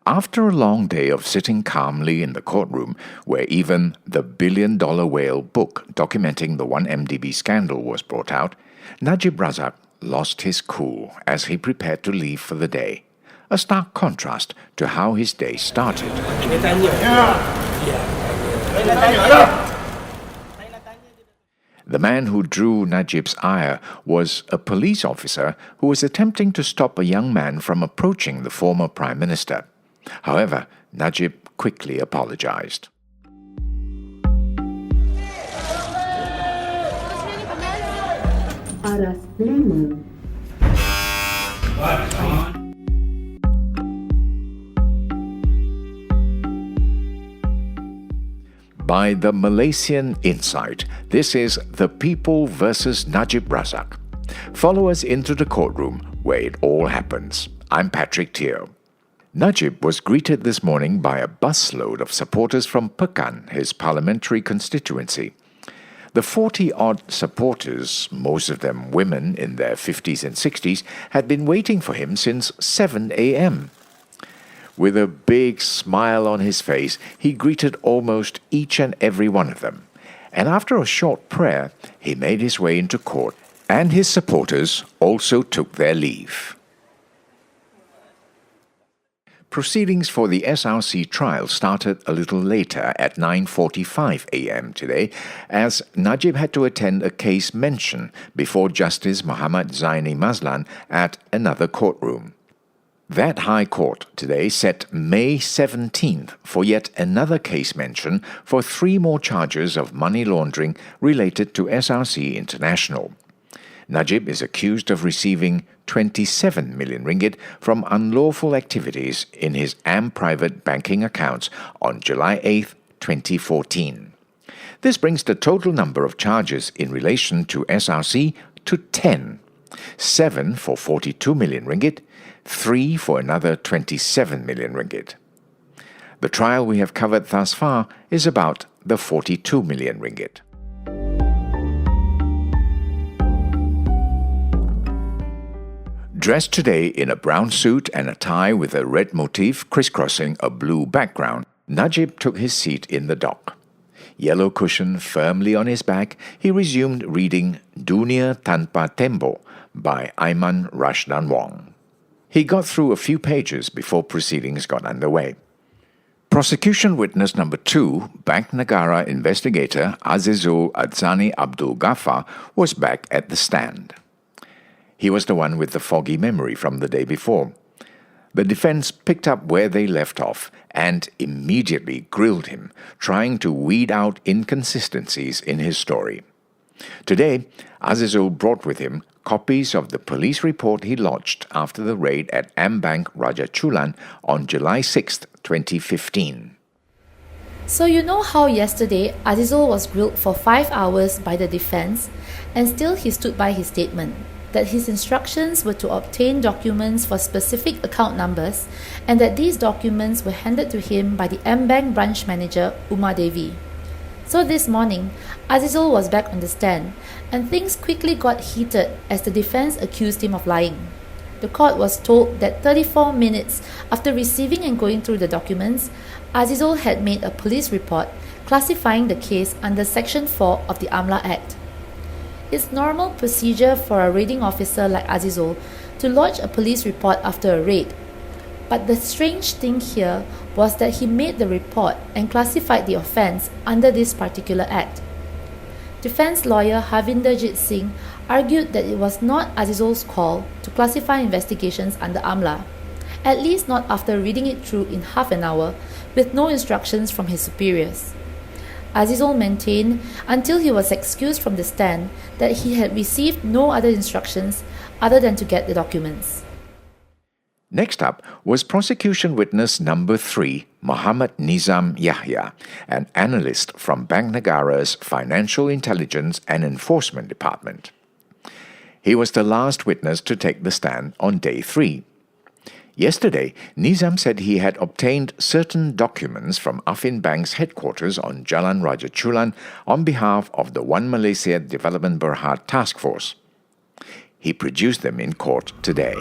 After a long day of sitting calmly in the courtroom, where even the billion-dollar whale book documenting the 1MDB scandal was brought out, Najib Razak lost his cool as he prepared to leave for the day. A stark contrast to how his day started. The man who drew Najib's ire was a police officer who was attempting to stop a young man from approaching the former Prime Minister. However, Najib quickly apologized. By the Malaysian Insight, this is The People versus Najib Razak. Follow us into the courtroom where it all happens. I'm Patrick Teo. Najib was greeted this morning by a busload of supporters from Pekan, his parliamentary constituency. The 40-odd supporters, most of them women in their 50s and 60s, had been waiting for him since 7 a.m. With a big smile on his face, he greeted almost each and every one of them. And after a short prayer, he made his way into court, and his supporters also took their leave. Proceedings for the SRC trial started a little later at 9:45 a.m. today, as Najib had to attend a case mention before Justice Muhammad Zaini Mazlan at another courtroom. That High Court today set May 17th for yet another case mention for 3 more charges of money laundering related to SRC International. Najib is accused of receiving 27 million ringgit from unlawful activities in his private banking accounts on July 8, 2014. This brings the total number of charges in relation to SRC to 10, 7 for 42 million ringgit, 3 for another 27 million ringgit. The trial we have covered thus far is about the 42 million ringgit. Dressed today in a brown suit and a tie with a red motif crisscrossing a blue background, Najib took his seat in the dock. Yellow cushion firmly on his back, he resumed reading Dunia Tanpa Tembok by Aiman Rashdan Wong. He got through a few pages before proceedings got underway. Prosecution witness number 2, Bank Negara investigator Azizul Adzani Abdul Ghaffar, was back at the stand. He was the one with the foggy memory from the day before. The defense picked up where they left off and immediately grilled him, trying to weed out inconsistencies in his story. Today, Azizul brought with him copies of the police report he lodged after the raid at Ambank Raja Chulan on July 6, 2015. So you know how yesterday Azizul was grilled for 5 hours by the defense and still he stood by his statement that his instructions were to obtain documents for specific account numbers and that these documents were handed to him by the Ambank branch manager Uma Devi. So this morning, Azizul was back on the stand and things quickly got heated as the defense accused him of lying. The court was told that 34 minutes after receiving and going through the documents, Azizul had made a police report classifying the case under Section 4 of the Amla Act. It's normal procedure for a raiding officer like Azizul to lodge a police report after a raid. But the strange thing here was that he made the report and classified the offence under this particular act. Defence lawyer Harvinderjit Singh argued that it was not Azizul's call to classify investigations under AMLA, at least not after reading it through in half an hour with no instructions from his superiors. Azizul maintained until he was excused from the stand that he had received no other instructions other than to get the documents. Next up was prosecution witness number 3, Muhammad Nizam Yahya, an analyst from Bank Negara's Financial Intelligence and Enforcement Department. He was the last witness to take the stand on day 3. Yesterday, Nizam said he had obtained certain documents from Affin Bank's headquarters on Jalan Raja Chulan on behalf of the One Malaysia Development Berhad Task Force. He produced them in court today.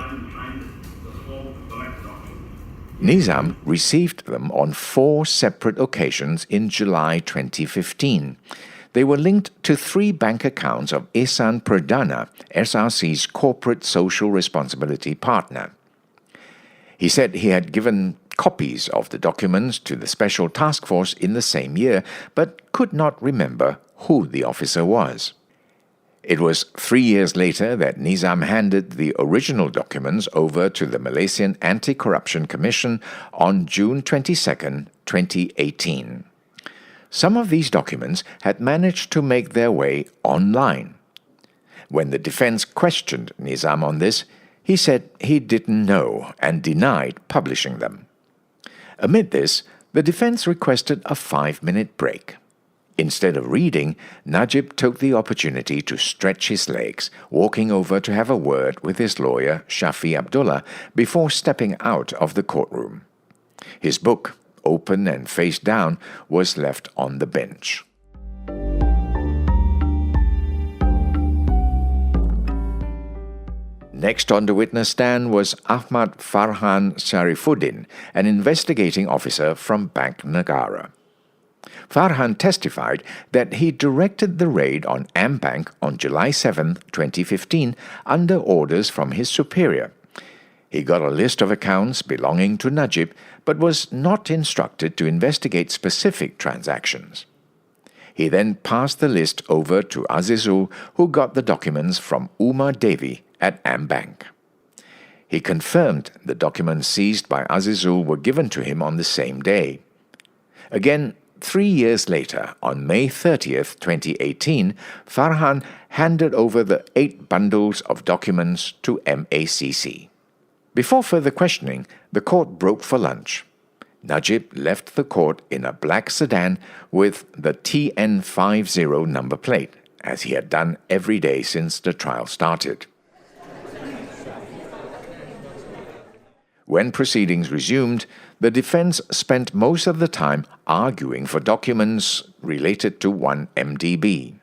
Nizam received them on 4 separate occasions in July 2015. They were linked to 3 bank accounts of Ehsan Perdana, SRC's corporate social responsibility partner. He said he had given copies of the documents to the Special Task Force in the same year, but could not remember who the officer was. It was 3 years later that Nizam handed the original documents over to the Malaysian Anti-Corruption Commission on June 22, 2018. Some of these documents had managed to make their way online. When the defense questioned Nizam on this, he said he didn't know and denied publishing them. Amid this, the defense requested a 5-minute break. Instead of reading, Najib took the opportunity to stretch his legs, walking over to have a word with his lawyer, Shafi Abdullah, before stepping out of the courtroom. His book, open and face down, was left on the bench. Next on the witness stand was Ahmad Farhan Sharifuddin, an investigating officer from Bank Negara. Farhan testified that he directed the raid on AmBank on July 7, 2015, under orders from his superior. He got a list of accounts belonging to Najib, but was not instructed to investigate specific transactions. He then passed the list over to Azizul, who got the documents from Umar Devi at AmBank. He confirmed the documents seized by Azizul were given to him on the same day. Again, 3 years later, on May 30th, 2018, Farhan handed over the 8 bundles of documents to MACC. Before further questioning, the court broke for lunch. Najib left the court in a black sedan with the TN50 number plate, as he had done every day since the trial started. When proceedings resumed, the defense spent most of the time arguing for documents related to 1MDB.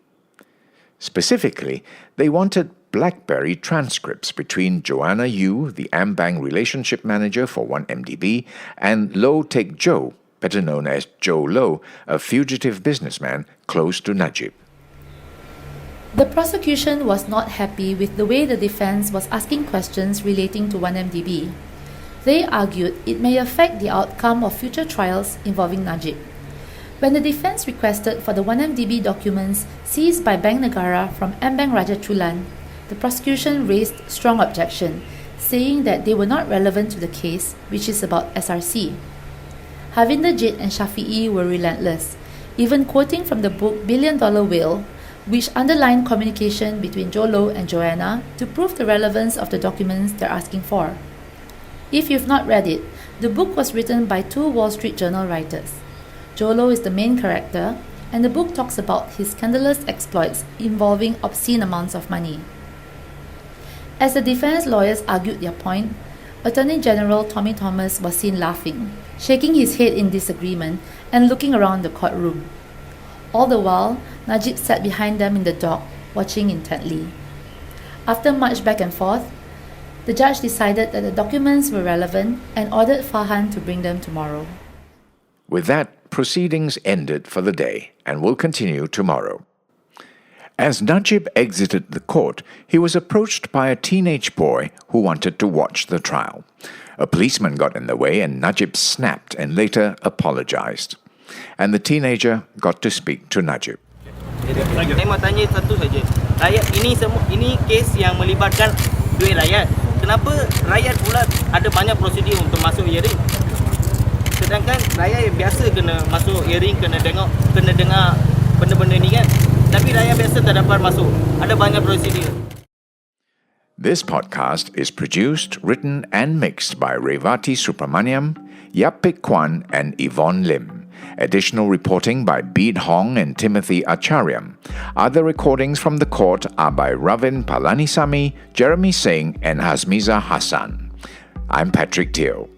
Specifically, they wanted BlackBerry transcripts between Joanna Yu, the AmBank relationship manager for 1MDB, and Low Tek Joe, better known as Joe Low, a fugitive businessman close to Najib. The prosecution was not happy with the way the defense was asking questions relating to 1MDB. They argued it may affect the outcome of future trials involving Najib. When the defense requested for the 1MDB documents seized by Bank Negara from AmBank Raja Chulan, the prosecution raised strong objection, saying that they were not relevant to the case, which is about SRC. Havinder Jit and Shafi'i were relentless, even quoting from the book Billion Dollar Whale, which underlined communication between Jolo and Joanna to prove the relevance of the documents they're asking for. If you've not read it, the book was written by 2 Wall Street Journal writers. Jolo is the main character, and the book talks about his scandalous exploits involving obscene amounts of money. As the defense lawyers argued their point, Attorney General Tommy Thomas was seen laughing, shaking his head in disagreement and looking around the courtroom. All the while, Najib sat behind them in the dock, watching intently. After much back and forth, the judge decided that the documents were relevant and ordered Farhan to bring them tomorrow. With that, proceedings ended for the day and will continue tomorrow. As Najib exited the court, he was approached by a teenage boy who wanted to watch the trial. A policeman got in the way and Najib snapped and later apologized. And the teenager got to speak to Najib. Saya mau tanya satu saja. Rakyat ini kes yang melibatkan duit rakyat. Kenapa rakyat pula ada banyak prosedur untuk masuk hearing? Sedangkan rakyat biasa kena masuk hearing, kena dengar benda-benda ni kan. Tapi rakyat biasa tak dapat masuk. Ada banyak prosedur. This podcast is produced, written and mixed by Revati Supramaniam, Yapik Kwan and Yvonne Lim. Additional reporting by Beed Hong and Timothy Acharyam. Other recordings from the court are by Ravin Palanisamy, Jeremy Singh and Hasmiza Hassan. I'm Patrick Teo.